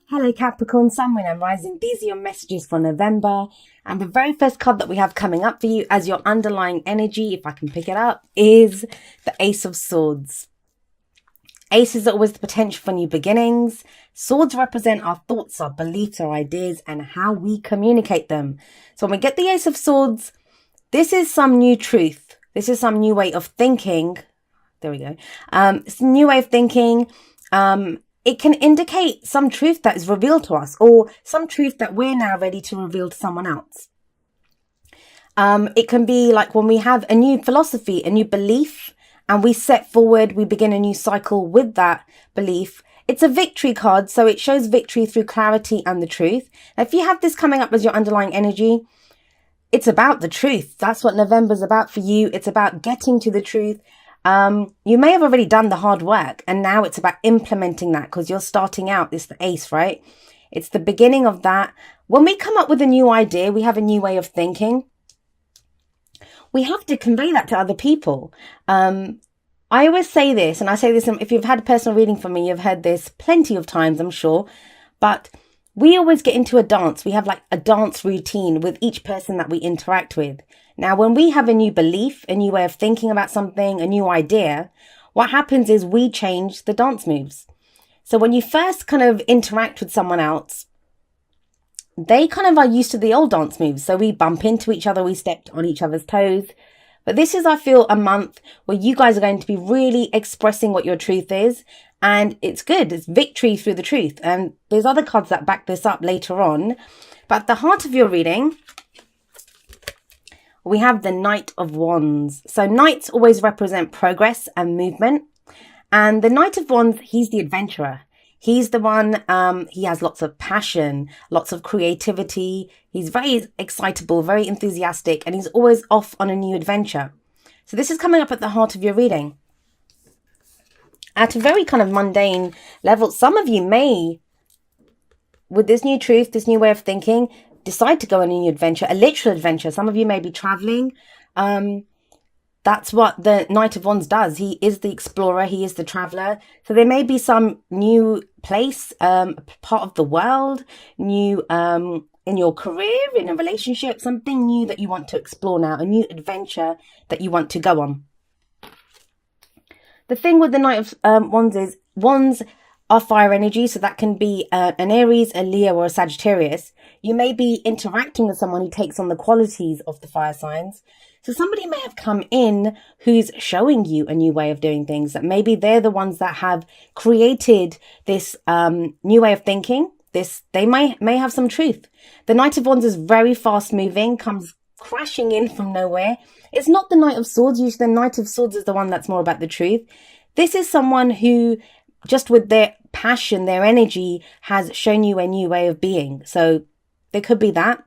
Hello Capricorn, Sun, Moon and Rising. These are your messages for November. And the very first card that we have coming up for you as your underlying energy, if I can pick it up, is the Ace of Swords. Aces are always the potential for new beginnings. Swords represent our thoughts, our beliefs, our ideas, and how we communicate them. So when we get the Ace of Swords, this is some new truth. This is some new way of thinking. There we go. It's a new way of thinking. It can indicate some truth that is revealed to us, or some truth that we're now ready to reveal to someone else. It can be like when we have a new philosophy, a new belief, and we set forward, we begin a new cycle with that belief. It's a victory card, so it shows victory through clarity and the truth. Now, if you have this coming up as your underlying energy, it's about the truth. That's what November's about for you. It's about getting to the truth. You may have already done the hard work, and now it's about implementing that because you're starting out. It's the ace, right? It's the beginning of that. When we come up with a new idea, we have a new way of thinking. We have to convey that to other people. I always say this, and I say this, if you've had a personal reading from me, you've heard this plenty of times, I'm sure, but we always get into a dance. We have like a dance routine with each person that we interact with. Now, when we have a new belief, a new way of thinking about something, a new idea, what happens is we change the dance moves. So when you first kind of interact with someone else, they kind of are used to the old dance moves. So we bump into each other, we step on each other's toes. But this is, I feel, a month where you guys are going to be really expressing what your truth is. And it's good. It's victory through the truth. And there's other cards that back this up later on. But at the heart of your reading, we have the Knight of Wands. So knights always represent progress and movement. And the Knight of Wands, he's the adventurer. He's the one, he has lots of passion, lots of creativity. He's very excitable, very enthusiastic, and he's always off on a new adventure. So this is coming up at the heart of your reading. At a very kind of mundane level, some of you may, with this new truth, this new way of thinking, decide to go on a new adventure, a literal adventure. Some of you may be traveling. That's what the Knight of Wands does. He is the explorer. He is the traveler. So there may be some new place, part of the world, new in your career, in a relationship, something new that you want to explore now, a new adventure that you want to go on. The thing with the Knight of Wands is wands are fire energy. So that can be an Aries, a Leo, or a Sagittarius. You may be interacting with someone who takes on the qualities of the fire signs. So somebody may have come in who's showing you a new way of doing things, that maybe they're the ones that have created this new way of thinking. They may have some truth. The Knight of Wands is very fast moving, comes crashing in from nowhere. It's not the Knight of Swords. Usually the Knight of Swords is the one that's more about the truth. This is someone who, just with their passion, their energy, has shown you a new way of being. So there could be that.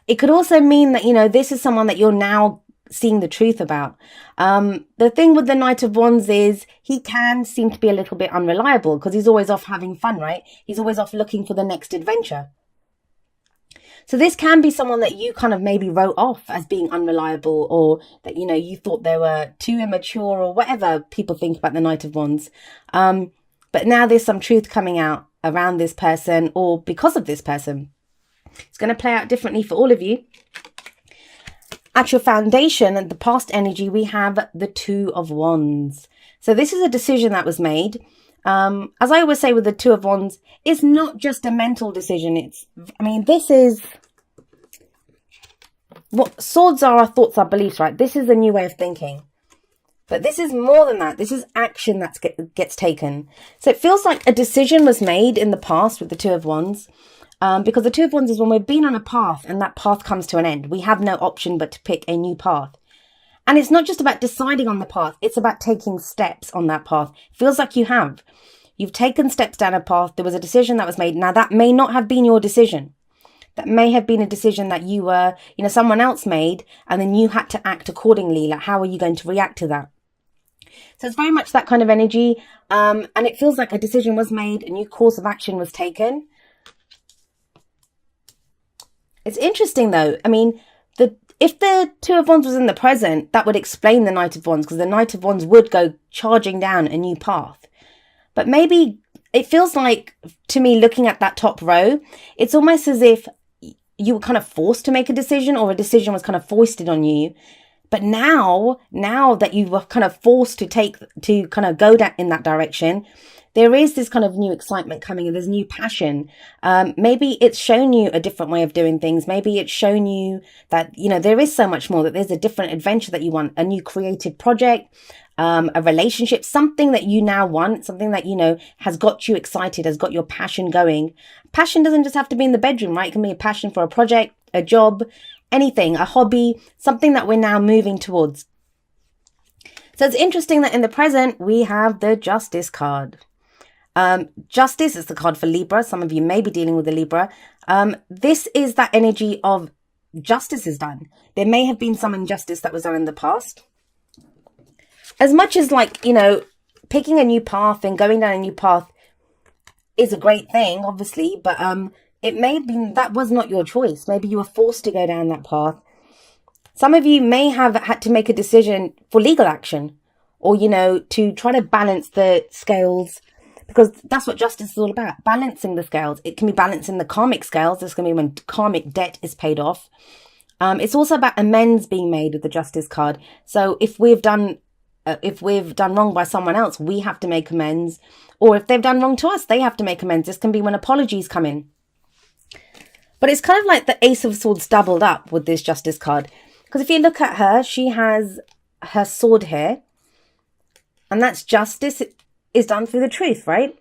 It could also mean that, you know, this is someone that you're now seeing the truth about. The thing with the Knight of Wands is he can seem to be a little bit unreliable because he's always off having fun, right? He's always off looking for the next adventure. So this can be someone that you kind of maybe wrote off as being unreliable, or that, you know, you thought they were too immature, or whatever people think about the Knight of Wands. But now there's some truth coming out around this person, or because of this person. It's going to play out differently for all of you. At your foundation and the past energy, we have the Two of Wands. So this is a decision that was made. As I always say with the Two of Wands, it's not just a mental decision. This is what swords are, our thoughts, our beliefs, right? This is a new way of thinking. But this is more than that. This is action that gets taken. So it feels like a decision was made in the past with the Two of Wands. Because the Two of Wands is when we've been on a path and that path comes to an end. We have no option but to pick a new path. And it's not just about deciding on the path. It's about taking steps on that path. It feels like you have. You've taken steps down a path. There was a decision that was made. Now, that may not have been your decision. That may have been a decision that someone else made, and then you had to act accordingly. Like, how are you going to react to that? So it's very much that kind of energy. And it feels like a decision was made, a new course of action was taken. It's interesting, though. I mean, if the Two of Wands was in the present, that would explain the Knight of Wands, because the Knight of Wands would go charging down a new path. But maybe it feels like, to me, looking at that top row, it's almost as if you were kind of forced to make a decision, or a decision was kind of foisted on you. But now that you were kind of forced to kind of go in that direction, there is this kind of new excitement coming in. There's new passion. Maybe it's shown you a different way of doing things. Maybe it's shown you that, there is so much more, that there's a different adventure that you want, a new creative project, a relationship, something that you now want, something that, has got you excited, has got your passion going. Passion doesn't just have to be in the bedroom, right? It can be a passion for a project, a job, anything, a hobby, something that we're now moving towards. So it's interesting that in the present, we have the Justice card. Justice is the card for Libra. Some of you may be dealing with a Libra. This is that energy of justice is done. There may have been some injustice that was done in the past. As much as picking a new path and going down a new path is a great thing, obviously, but it may have been that was not your choice. Maybe you were forced to go down that path. Some of you may have had to make a decision for legal action, or, to try to balance the scales, because that's what justice is all about, balancing the scales. It can be balancing the karmic scales. This can be when karmic debt is paid off. It's also about amends being made with the Justice card. So if we've done wrong by someone else, we have to make amends. Or if they've done wrong to us, they have to make amends. This can be when apologies come in. But it's kind of like the Ace of Swords doubled up with this Justice card. Because if you look at her, she has her sword here. And that's justice is done through the truth, right?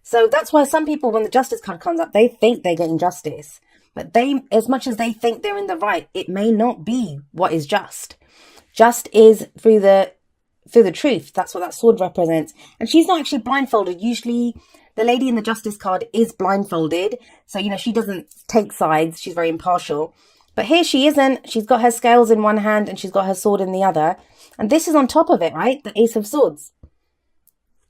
So that's why some people, when the Justice card comes up, they think they're getting justice. But they, as much as they think they're in the right, it may not be what is just. Just is through the truth. That's what that sword represents. And she's not actually blindfolded. Usually the lady in the Justice card is blindfolded. So, she doesn't take sides. She's very impartial. But here she isn't. She's got her scales in one hand and she's got her sword in the other. And this is on top of it, right? The Ace of Swords.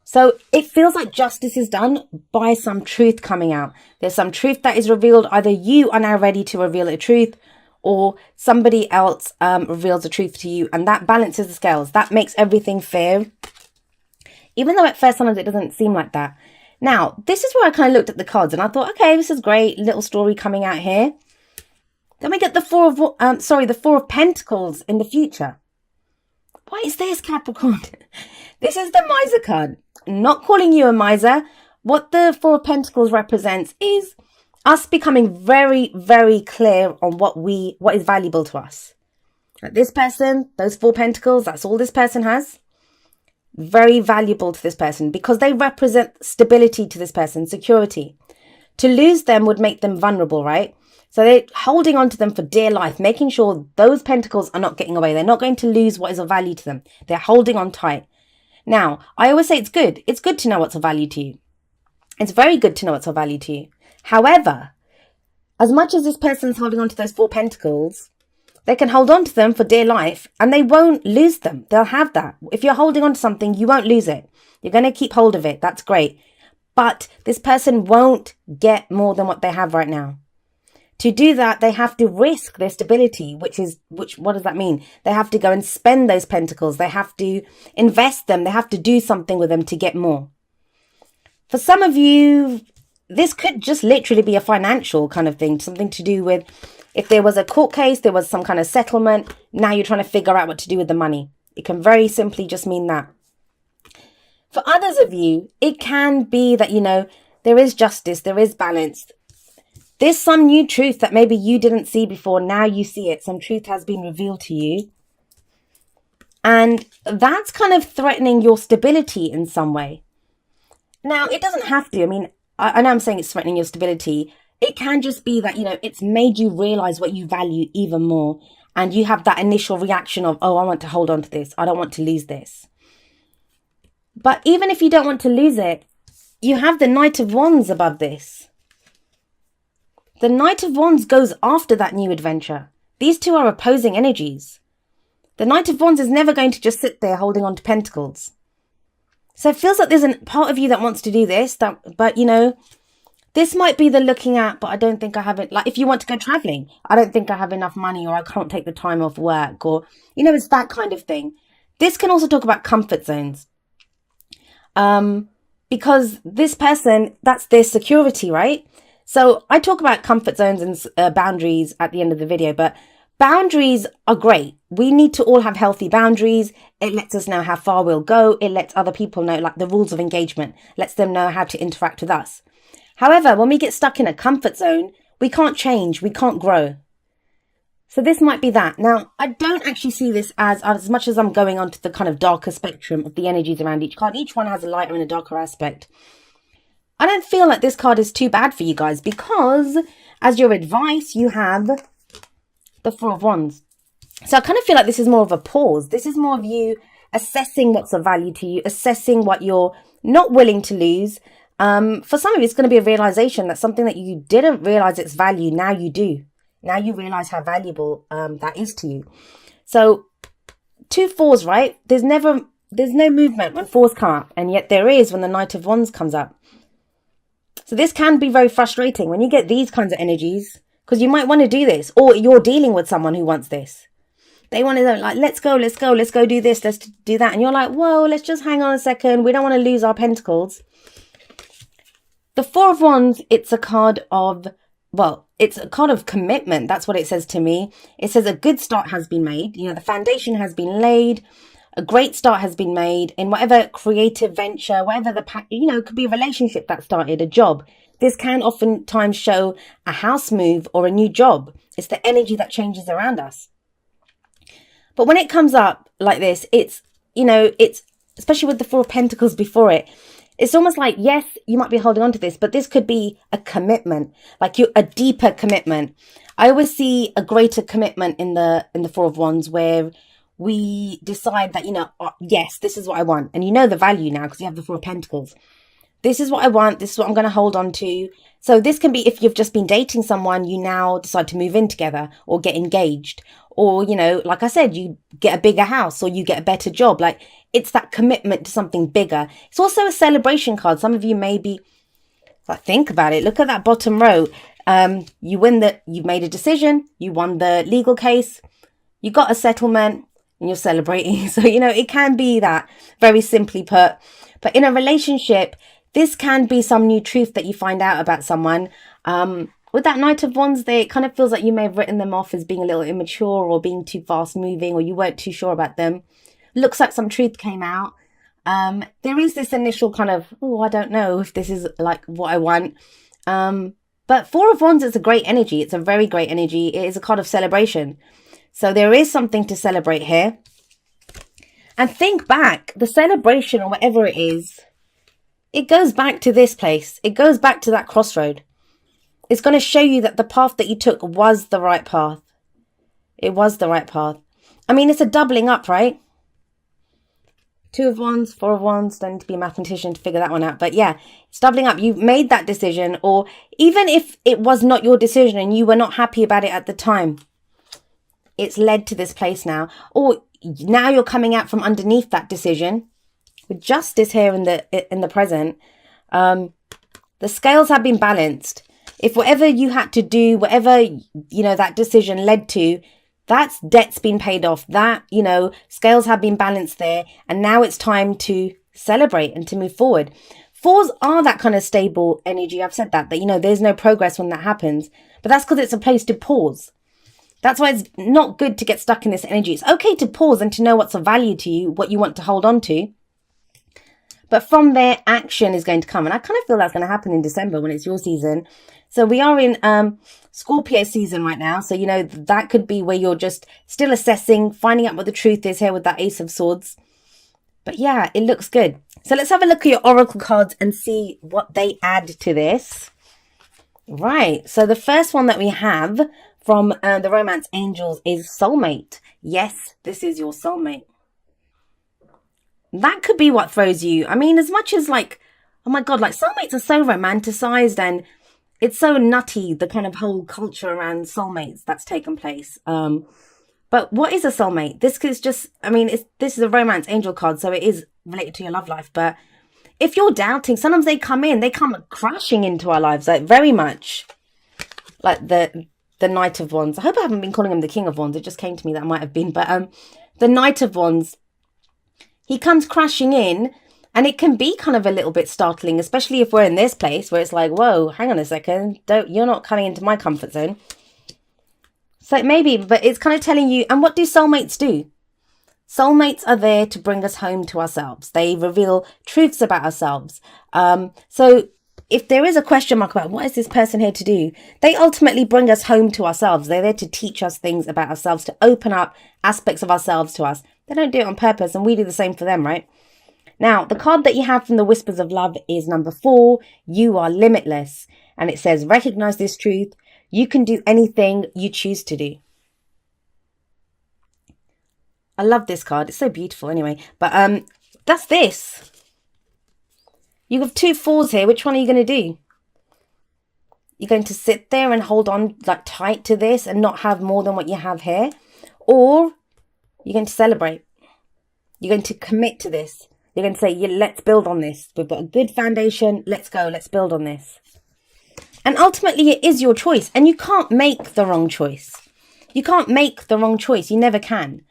So it feels like justice is done by some truth coming out. There's some truth that is revealed. Either you are now ready to reveal a truth, or somebody else reveals the truth to you, and that balances the scales. That makes everything fair. Even though at first sometimes it doesn't seem like that. Now, this is where I kind of looked at the cards and I thought, okay, this is great. Little story coming out here. Then we get the Four of Pentacles in the future. What is this, Capricorn? This is the Miser card. Not calling you a miser. What the Four of Pentacles represents is us becoming very, very clear on what is valuable to us. Like this person, those Four Pentacles, that's all this person has. Very valuable to this person because they represent stability to this person, security. To lose them would make them vulnerable, right? So they're holding on to them for dear life, making sure those pentacles are not getting away. They're not going to lose what is of value to them. They're holding on tight. Now, I always say it's good. It's good to know what's of value to you. It's very good to know what's of value to you. However, as much as this person's holding on to those Four Pentacles, they can hold on to them for dear life and they won't lose them. They'll have that. If you're holding on to something, you won't lose it. You're going to keep hold of it. That's great. But this person won't get more than what they have right now. To do that, they have to risk their stability, what does that mean? They have to go and spend those pentacles. They have to invest them. They have to do something with them to get more. For some of you, this could just literally be a financial kind of thing, something to do with if there was a court case, there was some kind of settlement. Now you're trying to figure out what to do with the money. It can very simply just mean that. For others of you, it can be that, there is justice, there is balance. There's some new truth that maybe you didn't see before. Now you see it. Some truth has been revealed to you. And that's kind of threatening your stability in some way. Now, it doesn't have to. I mean, I know I'm saying it's threatening your stability. It can just be that, it's made you realize what you value even more. And you have that initial reaction of, oh, I want to hold on to this. I don't want to lose this. But even if you don't want to lose it, you have the Knight of Wands above this. The Knight of Wands goes after that new adventure. These two are opposing energies. The Knight of Wands is never going to just sit there holding on to pentacles. So it feels like there's a part of you that wants to do this, but this might be the looking at, but I don't think I have it. Like if you want to go traveling, I don't think I have enough money, or I can't take the time off work, or, it's that kind of thing. This can also talk about comfort zones. because this person, that's their security, right? So I talk about comfort zones and boundaries at the end of the video, but boundaries are great. We need to all have healthy boundaries. It lets us know how far we'll go. It lets other people know, like the rules of engagement, lets them know how to interact with us. However, when we get stuck in a comfort zone, we can't change, we can't grow. So this might be that. Now, I don't actually see this as much as I'm going on to the kind of darker spectrum of the energies around each card. Each one has a lighter and a darker aspect. I don't feel like this card is too bad for you guys, because as your advice, you have the Four of Wands. So I kind of feel like this is more of a pause. This is more of you assessing what's of value to you, assessing what you're not willing to lose. For some of you, it's going to be a realization that something that you didn't realize its value, now you do. Now you realize how valuable that is to you. So 2 fours, right? There's no movement when 4s come up, and yet there is when the Knight of Wands comes up. So this can be very frustrating when you get these kinds of energies, because you might want to do this, or you're dealing with someone who wants this. They want to like, let's go do this, let's do that. And you're like, whoa, let's just hang on a second. We don't want to lose our pentacles. The Four of Wands, it's a card of, well, it's a kind of commitment. That's what it says to me. It says a good start has been made. You know, the foundation has been laid. A great start has been made in whatever creative venture, whatever it could be a relationship that started, a job. This can oftentimes show a house move or a new job. It's the energy that changes around us. But when it comes up like this, it's especially with the Four of Pentacles before it, it's almost like, yes, you might be holding on to this, but this could be a commitment, like a deeper commitment. I always see a greater commitment in the Four of Wands, where we decide that, yes, this is what I want. And you know the value now because you have the Four of Pentacles. This is what I want. This is what I'm going to hold on to. So this can be if you've just been dating someone, you now decide to move in together or get engaged. Or, like I said, you get a bigger house or you get a better job. Like, it's that commitment to something bigger. It's also a celebration card. Some of you maybe, like, think about it. Look at that bottom row. You've made a decision. You won the legal case. You got a settlement and you're celebrating. So, it can be that, very simply put. But in a relationship, this can be some new truth that you find out about someone. With that Knight of Wands there, it kind of feels like you may have written them off as being a little immature or being too fast moving, or you weren't too sure about them. Looks like some truth came out. There is this initial kind of, I don't know if this is like what I want. But Four of Wands is a great energy. It's a very great energy. It is a card of celebration. So there is something to celebrate here. And think back, the celebration or whatever it is, it goes back to this place. It goes back to that crossroad. It's going to show you that the path that you took was the right path. It was the right path. I mean, it's a doubling up, right? 2 of Wands, 4 of Wands. Don't need to be a mathematician to figure that one out. But yeah, it's doubling up. You've made that decision. Or even if it was not your decision and you were not happy about it at the time, it's led to this place now. Or now you're coming out from underneath that decision. With justice here in the present, the scales have been balanced. If whatever you had to do, whatever, that decision led to, that's debt's been paid off. That, scales have been balanced there. And now it's time to celebrate and to move forward. 4s are that kind of stable energy. I've said that there's no progress when that happens. But that's because it's a place to pause. That's why it's not good to get stuck in this energy. It's okay to pause and to know what's of value to you, what you want to hold on to. But from there, action is going to come. And I kind of feel that's going to happen in December when it's your season. So we are in Scorpio season right now. So, that could be where you're just still assessing, finding out what the truth is here with that Ace of Swords. But yeah, it looks good. So let's have a look at your oracle cards and see what they add to this. Right. So the first one that we have from the Romance Angels is soulmate. Yes, this is your soulmate. That could be what throws you. I mean, as much as like, oh my God, like soulmates are so romanticized and it's so nutty, the kind of whole culture around soulmates that's taken place. But what is a soulmate? This is just, this is a Romance Angel card, so it is related to your love life. But if you're doubting, sometimes they come crashing into our lives, like very much like the Knight of Wands. I hope I haven't been calling him the King of Wands. It just came to me that might have been. But the Knight of Wands, he comes crashing in And it can be kind of a little bit startling, especially if we're in this place where it's like, whoa, hang on a second, you're not coming into my comfort zone. So maybe, but it's kind of telling you, and what do soulmates do? Soulmates are there to bring us home to ourselves. They reveal truths about ourselves. So if there is a question mark about what is this person here to do, they ultimately bring us home to ourselves. They're there to teach us things about ourselves, to open up aspects of ourselves to us. They don't do it on purpose, and we do the same for them, right? Now, the card that you have from the Whispers of Love is number 4. You are limitless. And it says, recognize this truth. You can do anything you choose to do. I love this card. It's so beautiful anyway. But that's this. You have 2 4s here. Which one are you going to do? You're going to sit there and hold on like tight to this and not have more than what you have here? Or you're going to celebrate. You're going to commit to this. You're going to say, yeah, let's build on this. We've got a good foundation. Let's go. Let's build on this. And ultimately, it is your choice. And you can't make the wrong choice. You can't make the wrong choice. You never can.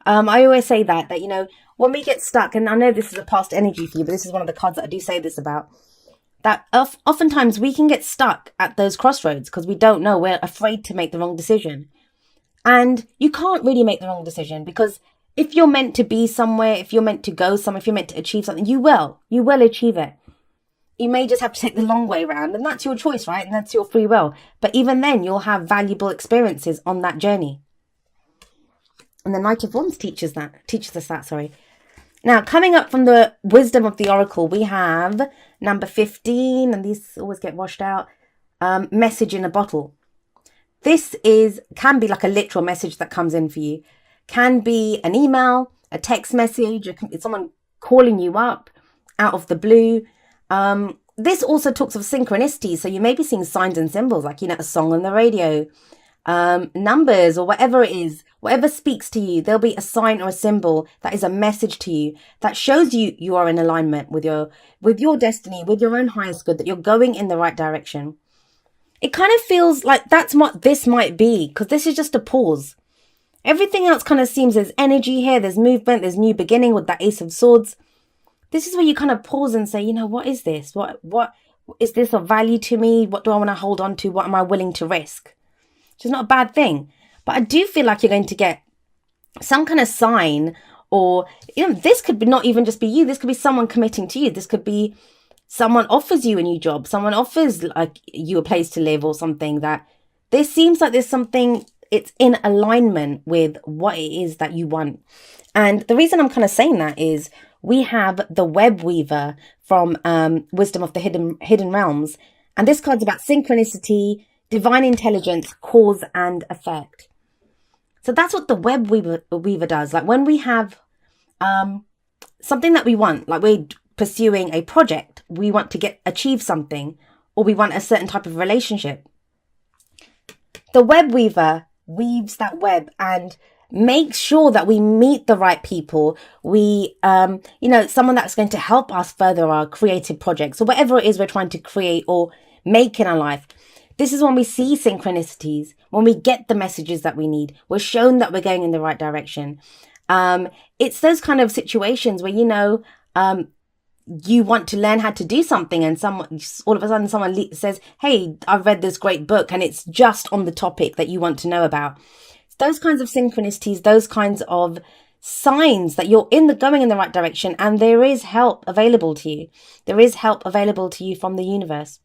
I always say that, you know, when we get stuck, and I know this is a past energy for you, but this is one of the cards that I do say this about, that oftentimes we can get stuck at those crossroads because we don't know. We're afraid to make the wrong decision. And you can't really make the wrong decision, because if you're meant to be somewhere, if you're meant to go somewhere, if you're meant to achieve something, you will achieve it. You may just have to take the long way around, and that's your choice, right? And that's your free will. But even then, you'll have valuable experiences on that journey. And the Knight of Wands teaches us that. Now, coming up from the Wisdom of the Oracle, we have number 15, and these always get washed out, message in a bottle. This can be like a literal message that comes in for you. Can be an email, a text message, it's someone calling you up out of the blue. This also talks of synchronicity. So you may be seeing signs and symbols, like, you know, a song on the radio, numbers, or whatever it is, whatever speaks to you. There'll be a sign or a symbol that is a message to you that shows you are in alignment with your destiny, with your own highest good, that you're going in the right direction. It kind of feels like that's what this might be, because this is just a pause. Everything else kind of seems there's energy here, there's movement, there's new beginning with that Ace of Swords. This is where you kind of pause and say, you know, what is this? What is this of value to me? What do I want to hold on to? What am I willing to risk? Which is not a bad thing. But I do feel like you're going to get some kind of sign, or, you know, this could be not even just be you. This could be someone committing to you. This could be someone offers you a new job. Someone offers like you a place to live or something, that this seems like there's something, it's in alignment with what it is that you want. And the reason I'm kind of saying that is we have the Web Weaver from Wisdom of the Hidden Realms. And this card's about synchronicity, divine intelligence, cause and effect. So that's what the Web Weaver does. Like when we have something that we want, like we're pursuing a project, we want to achieve something, or we want a certain type of relationship. The Web Weaver weaves that web and makes sure that we meet the right people. We, you know, someone that's going to help us further our creative projects, or whatever it is we're trying to create or make in our life. This is when we see synchronicities, when we get the messages that we need. We're shown that we're going in the right direction. It's those kind of situations where, you know, you want to learn how to do something, and all of a sudden someone says, hey, I've read this great book, and it's just on the topic that you want to know about. It's those kinds of synchronicities, those kinds of signs that you're going in the right direction, and there is help available to you. There is help available to you from the universe.